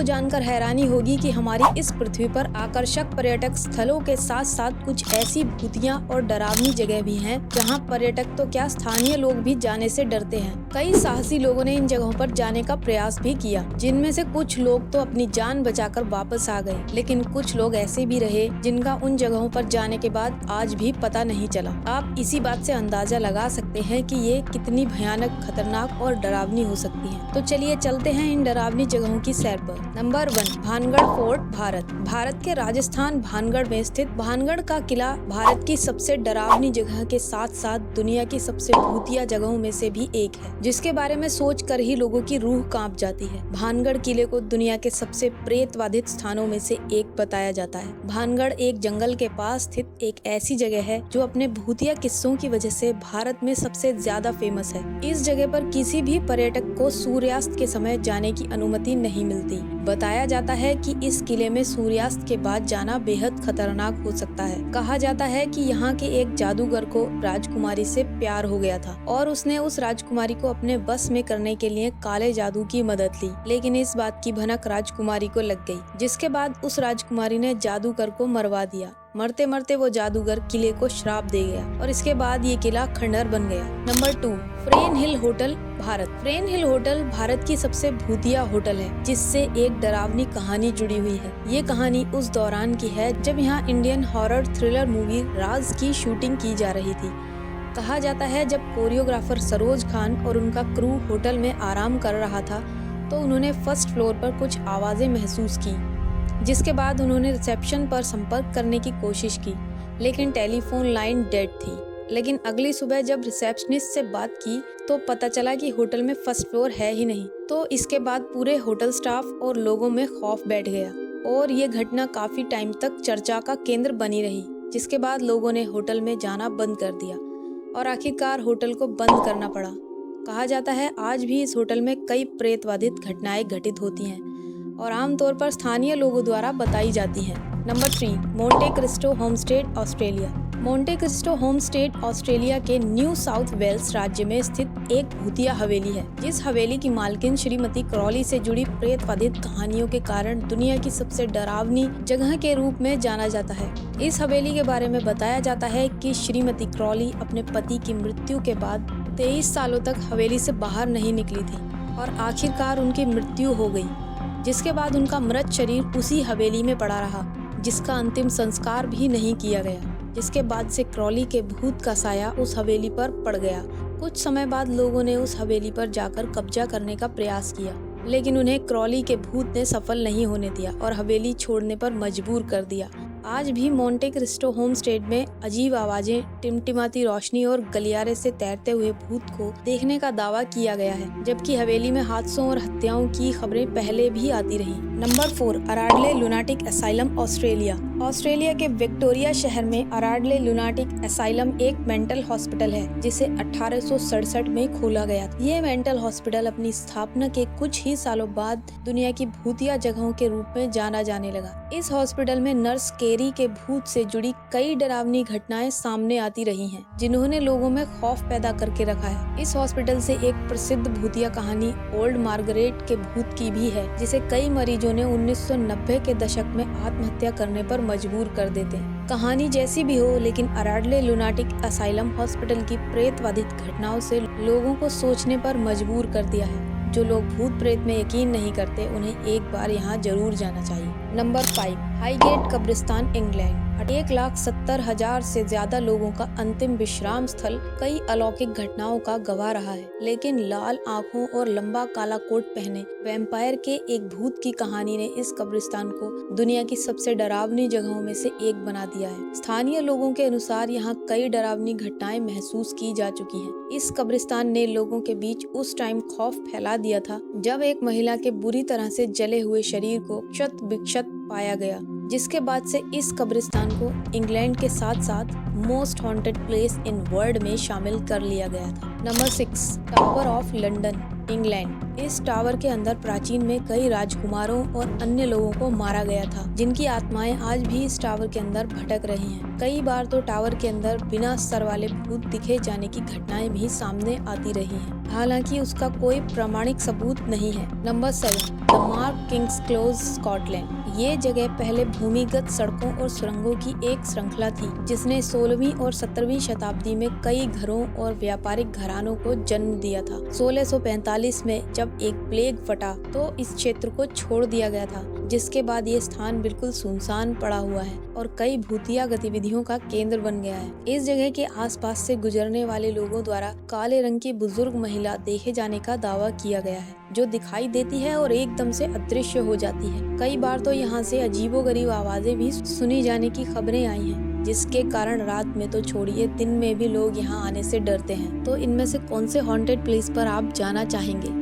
जानकर हैरानी होगी कि हमारी इस पृथ्वी पर आकर्षक पर्यटक स्थलों के साथ साथ कुछ ऐसी भूतिया और डरावनी जगह भी हैं जहां पर्यटक तो क्या, स्थानीय लोग भी जाने से डरते हैं। कई साहसी लोगों ने इन जगहों पर जाने का प्रयास भी किया, जिनमें से कुछ लोग तो अपनी जान बचाकर वापस आ गए, लेकिन कुछ लोग ऐसे भी रहे जिनका उन जगहों पर जाने के बाद आज भी पता नहीं चला। आप इसी बात से अंदाजा लगा सकते हैं कि ये कितनी भयानक, खतरनाक और डरावनी हो सकती है। तो चलिए चलते हैं इन डरावनी जगहों की सैर पर। नंबर 1, भानगढ़ फोर्ट, भारत के राजस्थान भानगढ़ में स्थित भानगढ़ का किला भारत की सबसे डरावनी जगह के साथ साथ दुनिया की सबसे भूतिया जगहों में से भी एक है, जिसके बारे में सोच कर ही लोगों की रूह कांप जाती है। भानगढ़ किले को दुनिया के सबसे प्रेतवादित स्थानों में से एक बताया जाता है। भानगढ़ एक जंगल के पास स्थित एक ऐसी जगह है जो अपने भूतिया किस्सों की वजह से भारत में सबसे ज्यादा फेमस है। इस जगह पर किसी भी पर्यटक को सूर्यास्त के समय जाने की अनुमति नहीं मिलती। बताया जाता है कि इस किले में सूर्यास्त के बाद जाना बेहद खतरनाक हो सकता है। कहा जाता है कि यहाँ के एक जादूगर को राजकुमारी से प्यार हो गया था और उसने उस राजकुमारी को अपने बस में करने के लिए काले जादू की मदद ली, लेकिन इस बात की भनक राजकुमारी को लग गई, जिसके बाद उस राजकुमारी ने जादूगर को मरवा दिया। मरते मरते वो जादूगर किले को श्राप दे गया और इसके बाद ये किला खंडहर बन गया। नंबर 2, फ्रेन हिल होटल, फ्रेन हिल होटल भारत की सबसे भूतिया होटल है, जिससे एक डरावनी कहानी जुड़ी हुई है। ये कहानी उस दौरान की है जब यहाँ इंडियन हॉरर थ्रिलर मूवी राज की शूटिंग की जा रही थी। कहा जाता है जब कोरियोग्राफर सरोज खान और उनका क्रू होटल में आराम कर रहा था तो उन्होंने फर्स्ट फ्लोर पर कुछ आवाजें महसूस की, जिसके बाद उन्होंने रिसेप्शन पर संपर्क करने की कोशिश की, लेकिन टेलीफोन लाइन डेड थी। लेकिन अगली सुबह जब रिसेप्शनिस्ट से बात की तो पता चला कि होटल में फर्स्ट फ्लोर है ही नहीं। तो इसके बाद पूरे होटल स्टाफ और लोगों में खौफ बैठ गया और ये घटना काफी टाइम तक चर्चा का केंद्र बनी रही, जिसके बाद लोगों ने होटल में जाना बंद कर दिया और आखिरकार होटल को बंद करना पड़ा। कहा जाता है आज भी इस होटल में कई प्रेतवादित घटनाएं घटित होती हैं और आमतौर पर स्थानीय लोगों द्वारा बताई जाती हैं। Number 3, Monte Cristo homestead, Australia. Monte Cristo homestead Australia के न्यू साउथ वेल्स राज्य में स्थित एक भूतिया हवेली है। इस हवेली की मालकिन श्रीमती क्रॉली से जुड़ी प्रेतवादित कहानियों के कारण दुनिया की सबसे डरावनी जगह के रूप में जाना जाता है। इस हवेली के बारे में बताया जाता है कि श्रीमती क्रॉली अपने पति की मृत्यु के बाद 23 सालों तक हवेली से बाहर नहीं निकली थी और आखिरकार उनकी मृत्यु हो गई, जिसके बाद उनका मृत शरीर उसी हवेली में पड़ा रहा, जिसका अंतिम संस्कार भी नहीं किया गया। जिसके बाद से क्रॉली के भूत का साया उस हवेली पर पड़ गया। कुछ समय बाद लोगों ने उस हवेली पर जाकर कब्जा करने का प्रयास किया, लेकिन उन्हें क्रॉली के भूत ने सफल नहीं होने दिया और हवेली छोड़ने पर मजबूर कर दिया। आज भी मोंटे क्रिस्टो होमस्टेड में अजीब आवाजें, टिमटिमाती रोशनी और गलियारे से तैरते हुए भूत को देखने का दावा किया गया है, जबकि हवेली में हादसों और हत्याओं की खबरें पहले भी आती रहीं। Number 4, Aradale lunatic asylum, Australia. Australia के विक्टोरिया शहर में अराडले लुनाटिक असाइलम एक मेंटल हॉस्पिटल है, जिसे 1867 में खोला गया था। ये मेंटल हॉस्पिटल अपनी स्थापना के कुछ ही सालों बाद दुनिया की भूतिया जगहों के रूप में जाना जाने लगा। इस हॉस्पिटल में नर्स केरी के भूत से जुड़ी कई डरावनी घटनाएं सामने आती रही हैं, जिन्होंने लोगों में खौफ पैदा करके रखा है। इस हॉस्पिटल से एक प्रसिद्ध भूतिया कहानी ओल्ड मार्गरेट के भूत की भी है, जिसे कई मरीजों ने 1990 के दशक में आत्महत्या करने पर मजबूर कर देते हैं। कहानी जैसी भी हो, लेकिन अराडले लुनाटिक असाइलम हॉस्पिटल की प्रेतवादित घटनाओं से लोगों को सोचने पर मजबूर कर दिया है। जो लोग भूत प्रेत में यकीन नहीं करते, उन्हें एक बार यहाँ जरूर जाना चाहिए। नंबर 5, हाईगेट कब्रिस्तान, इंग्लैंड। 1,70,000 से ज्यादा लोगों का अंतिम विश्राम स्थल कई अलौकिक घटनाओं का गवाह रहा है, लेकिन लाल आंखों और लंबा काला कोट पहने वैम्पायर के एक भूत की कहानी ने इस कब्रिस्तान को दुनिया की सबसे डरावनी जगहों में से एक बना दिया है। स्थानीय लोगों के अनुसार यहाँ कई डरावनी घटनाएं महसूस की जा चुकी हैं। इस कब्रिस्तान ने लोगों के बीच उस टाइम खौफ फैला दिया था जब एक महिला के बुरी तरह से जले हुए शरीर को क्षत विक्षत पाया गया, जिसके बाद से इस कब्रिस्तान को इंग्लैंड के साथ साथ most haunted place in world में शामिल कर लिया गया था। Number 6, tower of London. England. इस टावर के अंदर प्राचीन में कई राजकुमारों और अन्य लोगों को मारा गया था, जिनकी आत्माएं आज भी इस टावर के अंदर भटक रही हैं। कई बार तो टावर के अंदर बिना सर वाले भूत दिखे जाने की घटनाएं भी सामने आती रही हैं। हालांकि उसका कोई प्रामाणिक सबूत नहीं है। Number 7, the mark Kings close, Scotland. ये जगह पहले भूमिगत सड़कों और सुरंगों की एक श्रृंखला थी, जिसने 16वीं और 17वीं शताब्दी में कई घरों और व्यापारिक घरानों को जन्म दिया था। 1645 में जब एक प्लेग फटा तो इस क्षेत्र को छोड़ दिया गया था, जिसके बाद ये स्थान बिल्कुल सुनसान पड़ा हुआ है और कई भूतिया गतिविधियों का केंद्र बन गया है। इस जगह के आसपास से गुजरने वाले लोगों द्वारा काले रंग की बुजुर्ग महिला देखे जाने का दावा किया गया है, जो दिखाई देती है और एकदम से अदृश्य हो जाती है। कई बार तो यहाँ से अजीबोगरीब आवाजें भी सुनी जाने की खबरें आई हैं, जिसके कारण रात में तो छोड़िए दिन में भी लोग यहाँ आने से डरते हैं। तो इनमें से कौन से हॉन्टेड प्लेस पर आप जाना चाहेंगे?